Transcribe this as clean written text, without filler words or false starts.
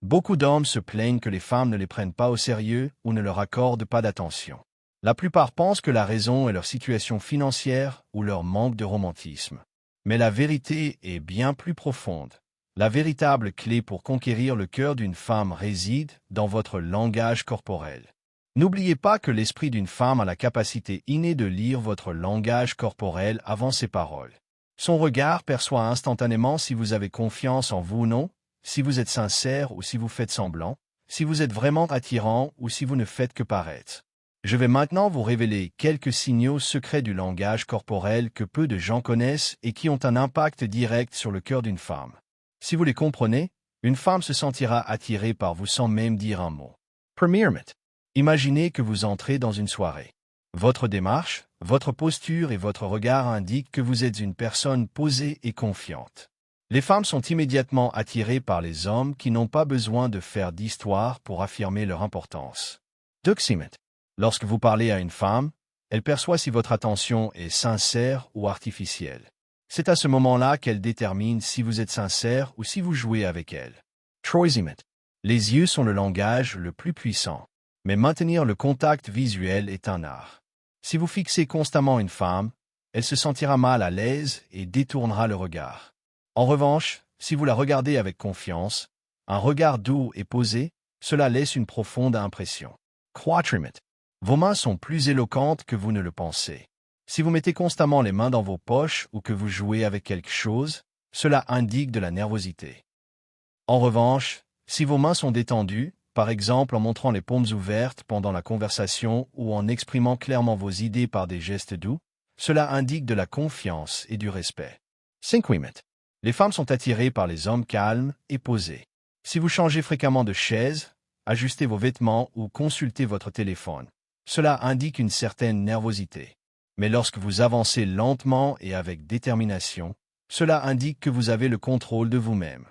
Beaucoup d'hommes se plaignent que les femmes ne les prennent pas au sérieux ou ne leur accordent pas d'attention. La plupart pensent que la raison est leur situation financière ou leur manque de romantisme. Mais la vérité est bien plus profonde. La véritable clé pour conquérir le cœur d'une femme réside dans votre langage corporel. N'oubliez pas que l'esprit d'une femme a la capacité innée de lire votre langage corporel avant ses paroles. Son regard perçoit instantanément si vous avez confiance en vous ou non, si vous êtes sincère ou si vous faites semblant, si vous êtes vraiment attirant ou si vous ne faites que paraître. Je vais maintenant vous révéler quelques signaux secrets du langage corporel que peu de gens connaissent et qui ont un impact direct sur le cœur d'une femme. Si vous les comprenez, une femme se sentira attirée par vous sans même dire un mot. Premièrement, imaginez que vous entrez dans une soirée. Votre démarche, votre posture et votre regard indiquent que vous êtes une personne posée et confiante. Les femmes sont immédiatement attirées par les hommes qui n'ont pas besoin de faire d'histoire pour affirmer leur importance. Deuxièmement, lorsque vous parlez à une femme, elle perçoit si votre attention est sincère ou artificielle. C'est à ce moment-là qu'elle détermine si vous êtes sincère ou si vous jouez avec elle. Troisièmement, les yeux sont le langage le plus puissant, mais maintenir le contact visuel est un art. Si vous fixez constamment une femme, elle se sentira mal à l'aise et détournera le regard. En revanche, si vous la regardez avec confiance, un regard doux et posé, cela laisse une profonde impression. Quatrièmement, vos mains sont plus éloquentes que vous ne le pensez. Si vous mettez constamment les mains dans vos poches ou que vous jouez avec quelque chose, cela indique de la nervosité. En revanche, si vos mains sont détendues, par exemple en montrant les paumes ouvertes pendant la conversation ou en exprimant clairement vos idées par des gestes doux, cela indique de la confiance et du respect. Cinquièmement, les femmes sont attirées par les hommes calmes et posés. Si vous changez fréquemment de chaise, ajustez vos vêtements ou consultez votre téléphone, cela indique une certaine nervosité. Mais lorsque vous avancez lentement et avec détermination, cela indique que vous avez le contrôle de vous-même.